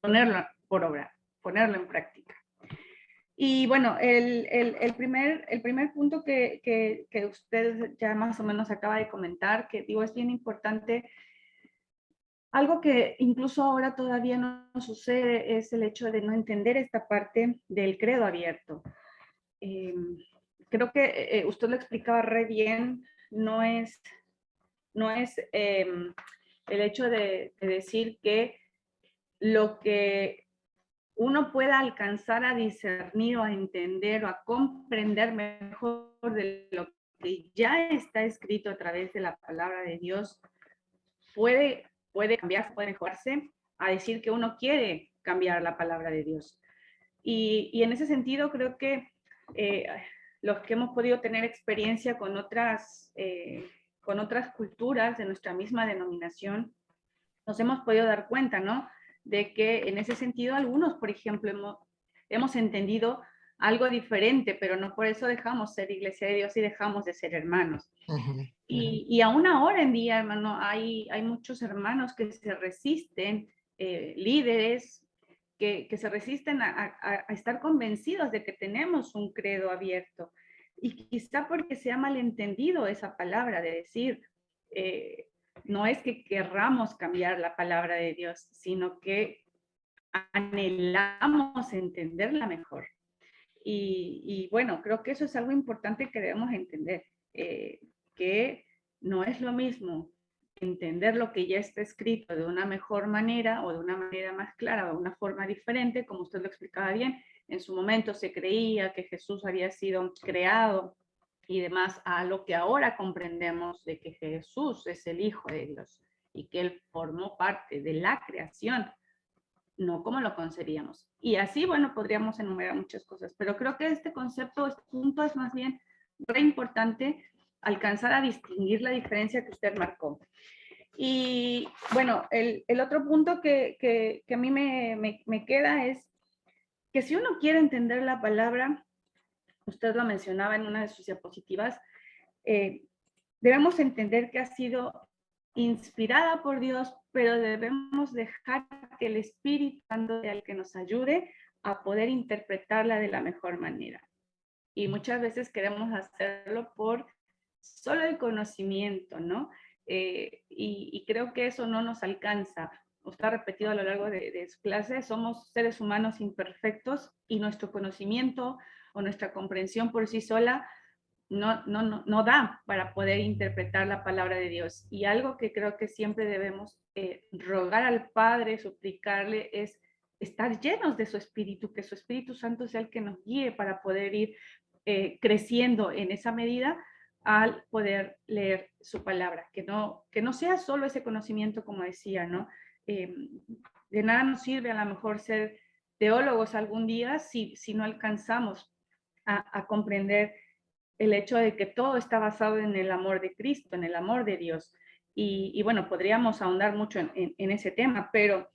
ponerlo por obra, ponerlo en práctica. Y bueno, el primer punto que usted ya más o menos acaba de comentar, que digo es bien importante, algo que incluso ahora todavía no sucede es el hecho de no entender esta parte del credo abierto. Creo que usted lo explicaba re bien, no es el hecho de decir que lo que uno pueda alcanzar a discernir o a entender o a comprender mejor de lo que ya está escrito a través de la palabra de Dios, puede cambiarse, puede mejorarse, a decir que uno quiere cambiar la palabra de Dios. Y en ese sentido creo que los que hemos podido tener experiencia con otras culturas de nuestra misma denominación, nos hemos podido dar cuenta, ¿no? De que en ese sentido algunos, por ejemplo, hemos entendido algo diferente, pero no por eso dejamos ser iglesia de Dios y dejamos de ser hermanos. Y aún ahora en día, hermano, hay muchos hermanos que se resisten, líderes, que se resisten a estar convencidos de que tenemos un credo abierto. Y quizá porque se ha malentendido esa palabra de decir, no es que querramos cambiar la palabra de Dios, sino que anhelamos entenderla mejor. Y bueno, creo que eso es algo importante que debemos entender, que no es lo mismo entender lo que ya está escrito de una mejor manera o de una manera más clara o de una forma diferente, como usted lo explicaba bien. En su momento se creía que Jesús había sido creado y demás, a lo que ahora comprendemos de que Jesús es el Hijo de Dios y que Él formó parte de la creación, no como lo concebíamos. Y así, bueno, podríamos enumerar muchas cosas, pero creo que este concepto, este punto es más bien re importante alcanzar a distinguir la diferencia que usted marcó. Y bueno, el otro punto que a mí me queda es que si uno quiere entender la palabra, usted lo mencionaba en una de sus diapositivas, debemos entender que ha sido inspirada por Dios, pero debemos dejar que el Espíritu Santo sea el que nos ayude a poder interpretarla de la mejor manera. Y muchas veces queremos hacerlo por solo el conocimiento, ¿no? Y creo que eso no nos alcanza. Usted ha repetido a lo largo de su clase, somos seres humanos imperfectos y nuestro conocimiento o nuestra comprensión por sí sola no da para poder interpretar la palabra de Dios. Y algo que creo que siempre debemos rogar al Padre, suplicarle, es estar llenos de su Espíritu, que su Espíritu Santo sea el que nos guíe para poder ir creciendo en esa medida, al poder leer su palabra, que no sea solo ese conocimiento, como decía, ¿no? De nada nos sirve a lo mejor ser teólogos algún día si no alcanzamos a comprender el hecho de que todo está basado en el amor de Cristo, en el amor de Dios. Y bueno, podríamos ahondar mucho en ese tema, pero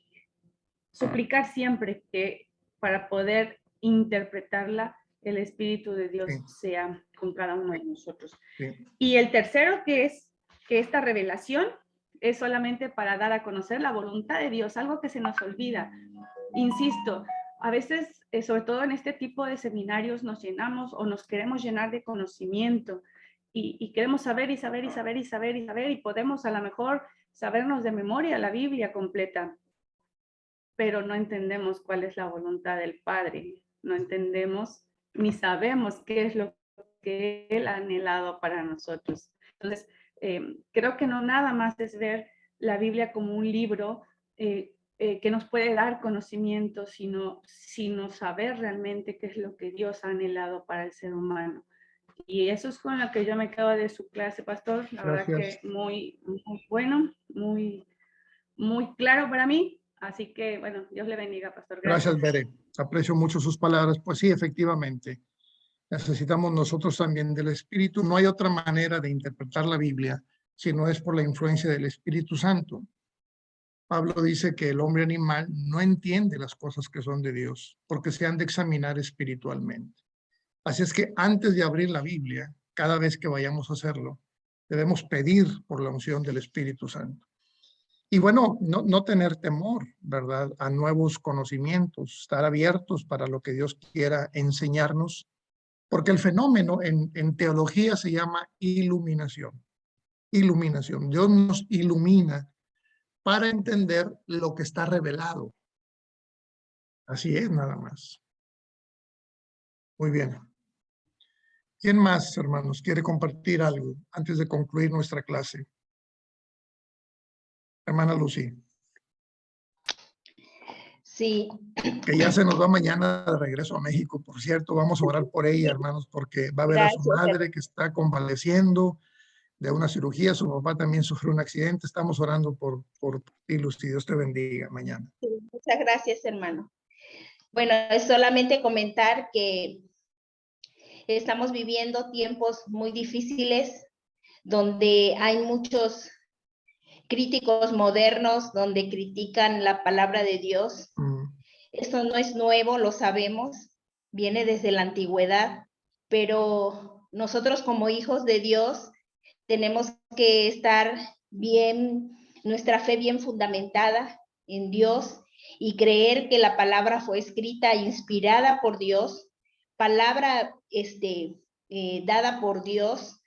suplicar siempre que para poder interpretarla, el Espíritu de Dios Sí. sea con cada uno de nosotros. Sí. Y el tercero, que es que esta revelación es solamente para dar a conocer la voluntad de Dios, algo que se nos olvida. Insisto, a veces, sobre todo en este tipo de seminarios, nos llenamos o nos queremos llenar de conocimiento y queremos saber y saber y saber y saber y saber, y podemos a lo mejor sabernos de memoria la Biblia completa, pero no entendemos cuál es la voluntad del Padre, no entendemos ni sabemos qué es lo que Él ha anhelado para nosotros. Entonces, creo que no nada más es ver la Biblia como un libro que nos puede dar conocimiento, sino saber realmente qué es lo que Dios ha anhelado para el ser humano. Y eso es con lo que yo me quedo de su clase, pastor. La Gracias. verdad que muy, muy bueno, muy claro para mí. Así que, bueno, Dios le bendiga, pastor. Gracias, Bere. Aprecio mucho sus palabras. Pues sí, efectivamente, necesitamos nosotros también del Espíritu. No hay otra manera de interpretar la Biblia si no es por la influencia del Espíritu Santo. Pablo dice que el hombre animal no entiende las cosas que son de Dios porque se han de examinar espiritualmente. Así es que antes de abrir la Biblia, cada vez que vayamos a hacerlo, debemos pedir por la unción del Espíritu Santo. Y bueno, no tener temor, ¿verdad? A nuevos conocimientos, estar abiertos para lo que Dios quiera enseñarnos, porque el fenómeno en teología se llama iluminación. Iluminación. Dios nos ilumina para entender lo que está revelado. Así es, nada más. Muy bien. ¿Quién más, hermanos, quiere compartir algo antes de concluir nuestra clase? Hermana Lucy. Sí. Que ya se nos va mañana de regreso a México, por cierto. Vamos a orar por ella, hermanos, porque va a ver a su madre que está convaleciendo de una cirugía. Su papá también sufrió un accidente. Estamos orando por ti, Lucy. Dios te bendiga mañana. Sí, muchas gracias, hermano. Bueno, es solamente comentar que estamos viviendo tiempos muy difíciles donde hay muchos críticos modernos donde critican la palabra de Dios. Esto no es nuevo, lo sabemos, viene desde la antigüedad, pero nosotros como hijos de Dios tenemos que estar bien, nuestra fe bien fundamentada en Dios y creer que la palabra fue escrita e inspirada por Dios, palabra dada por Dios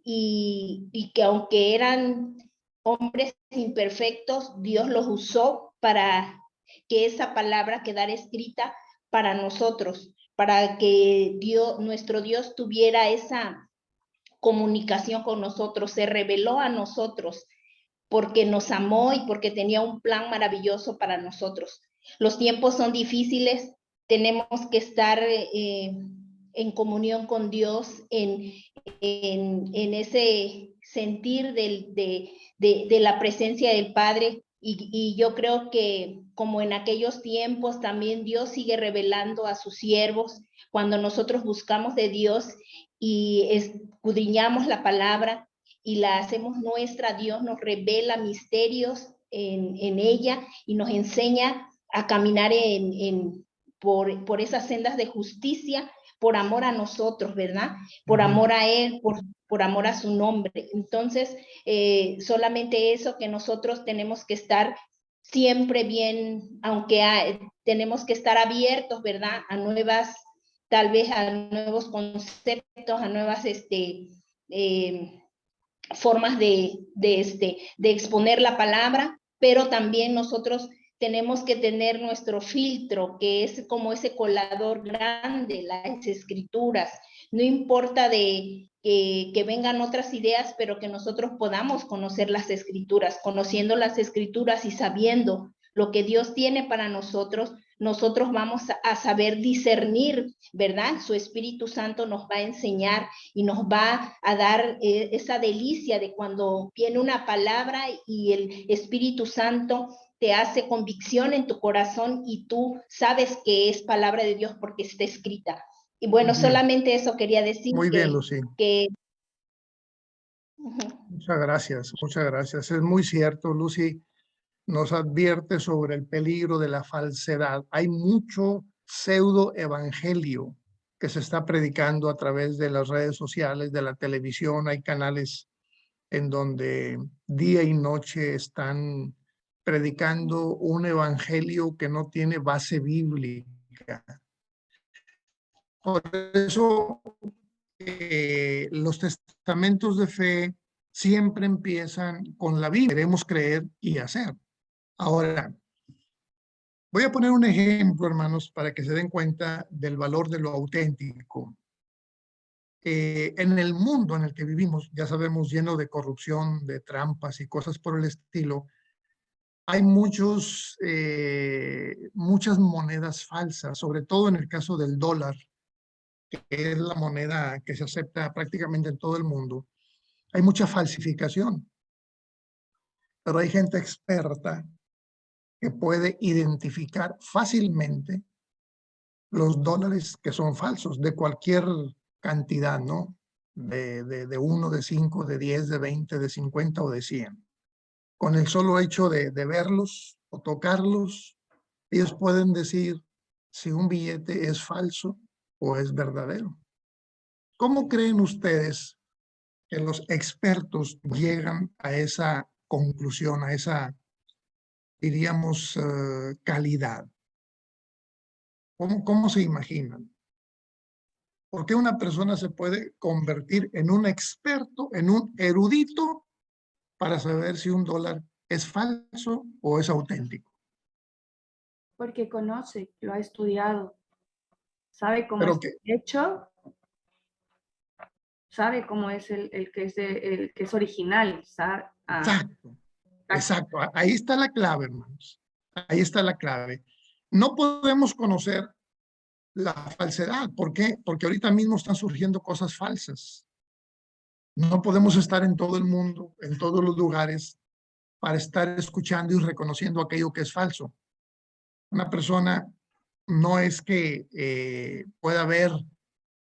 y que aunque eran hombres imperfectos, Dios los usó para que esa palabra quedara escrita para nosotros, para que Dios, nuestro Dios tuviera esa comunicación con nosotros, se reveló a nosotros porque nos amó y porque tenía un plan maravilloso para nosotros. Los tiempos son difíciles, tenemos que estar en comunión con Dios, en ese sentir de la presencia del Padre. Y yo creo que como en aquellos tiempos también Dios sigue revelando a sus siervos cuando nosotros buscamos de Dios y escudriñamos la palabra y la hacemos nuestra. Dios nos revela misterios en ella y nos enseña a caminar por esas sendas de justicia, por amor a nosotros, ¿verdad? Por amor a Él, por amor a su nombre. Entonces, solamente eso, que nosotros tenemos que estar siempre bien, aunque tenemos que estar abiertos, ¿verdad? A nuevas, tal vez a nuevos conceptos, a nuevas formas de exponer la palabra, pero también nosotros tenemos que tener nuestro filtro, que es como ese colador grande, las escrituras. No importa que vengan otras ideas, pero que nosotros podamos conocer las escrituras, conociendo las escrituras y sabiendo lo que Dios tiene para nosotros, nosotros vamos a saber discernir, ¿verdad? Su Espíritu Santo nos va a enseñar y nos va a dar esa delicia de cuando viene una palabra y el Espíritu Santo te hace convicción en tu corazón y tú sabes que es palabra de Dios porque está escrita. Y bueno, solamente eso quería decir. Muy bien, Lucy. Que... Muchas gracias, muchas gracias. Es muy cierto, Lucy. Nos advierte sobre el peligro de la falsedad. Hay mucho pseudo evangelio que se está predicando a través de las redes sociales, de la televisión. Hay canales en donde día y noche están predicando un evangelio que no tiene base bíblica. Por eso los testamentos de fe siempre empiezan con la Biblia. Queremos creer y hacer. Ahora, voy a poner un ejemplo, hermanos, para que se den cuenta del valor de lo auténtico. En el mundo en el que vivimos, ya sabemos, lleno de corrupción, de trampas y cosas por el estilo, hay muchas monedas falsas, sobre todo en el caso del dólar, que es la moneda que se acepta prácticamente en todo el mundo. Hay mucha falsificación, pero hay gente experta que puede identificar fácilmente los dólares que son falsos de cualquier cantidad, ¿no? De 1, de 5, de 10, de 20, de 50 o de 100. Con el solo hecho de verlos o tocarlos, ellos pueden decir si un billete es falso o es verdadero. ¿Cómo creen ustedes que los expertos llegan a esa conclusión, a esa, diríamos, calidad? ¿Cómo se imaginan? ¿Por qué una persona se puede convertir en un experto, en un erudito, para saber si un dólar es falso o es auténtico? Porque conoce, lo ha estudiado, sabe cómo Pero es hecho, sabe cómo es el que es original. Exacto, exacto. Ahí está la clave, hermanos. Ahí está la clave. No podemos conocer la falsedad. ¿Por qué? Porque ahorita mismo están surgiendo cosas falsas. No podemos estar en todo el mundo, en todos los lugares, para estar escuchando y reconociendo aquello que es falso. Una persona no es que pueda ver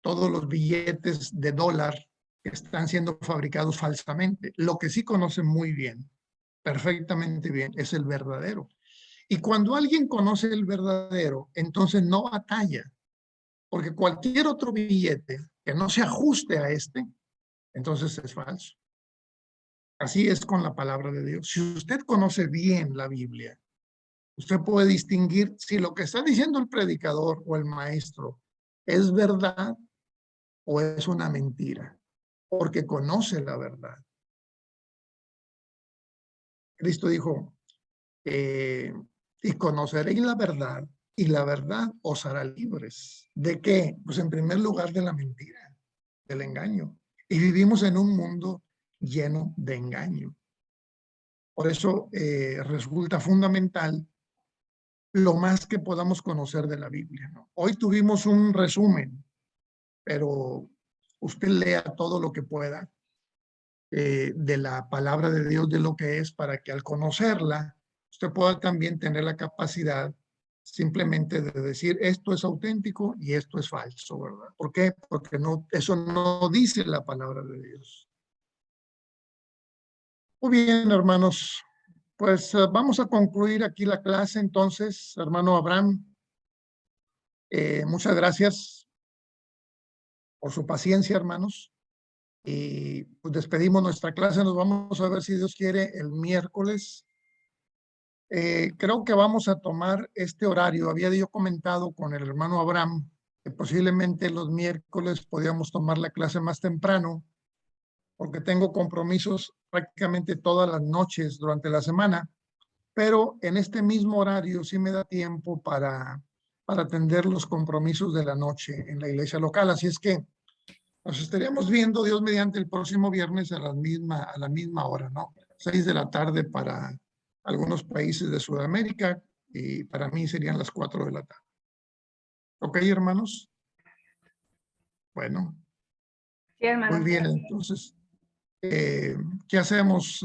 todos los billetes de dólar que están siendo fabricados falsamente. Lo que sí conocen muy bien, perfectamente bien, es el verdadero. Y cuando alguien conoce el verdadero, entonces no batalla, porque cualquier otro billete que no se ajuste a este, entonces es falso. Así es con la palabra de Dios. Si usted conoce bien la Biblia, usted puede distinguir si lo que está diciendo el predicador o el maestro es verdad o es una mentira, porque conoce la verdad. Cristo dijo, y conoceréis la verdad os hará libres. ¿De qué? Pues en primer lugar de la mentira, del engaño. Y vivimos en un mundo lleno de engaño. Por eso resulta fundamental lo más que podamos conocer de la Biblia, ¿no? Hoy tuvimos un resumen, pero usted lea todo lo que pueda de la palabra de Dios, de lo que es, para que al conocerla, usted pueda también tener la capacidad simplemente de decir esto es auténtico y esto es falso, ¿verdad? ¿Por qué? Porque no, eso no dice la palabra de Dios. Muy bien, hermanos. Pues vamos a concluir aquí la clase entonces, hermano Abraham. Muchas gracias por su paciencia, hermanos. Y pues despedimos nuestra clase. Nos vamos a ver, si Dios quiere, el miércoles. Creo que vamos a tomar este horario. Había yo comentado con el hermano Abraham que posiblemente los miércoles podíamos tomar la clase más temprano, porque tengo compromisos prácticamente todas las noches durante la semana, pero en este mismo horario sí me da tiempo para atender los compromisos de la noche en la iglesia local. Así es que nos estaríamos viendo, Dios mediante, el próximo viernes a la misma hora, ¿no? 6 de la tarde para algunos países de Sudamérica y para mí serían las 4 de la tarde. ¿Ok, hermanos? Bueno, Sí, hermano. muy bien, entonces, ¿qué hacemos?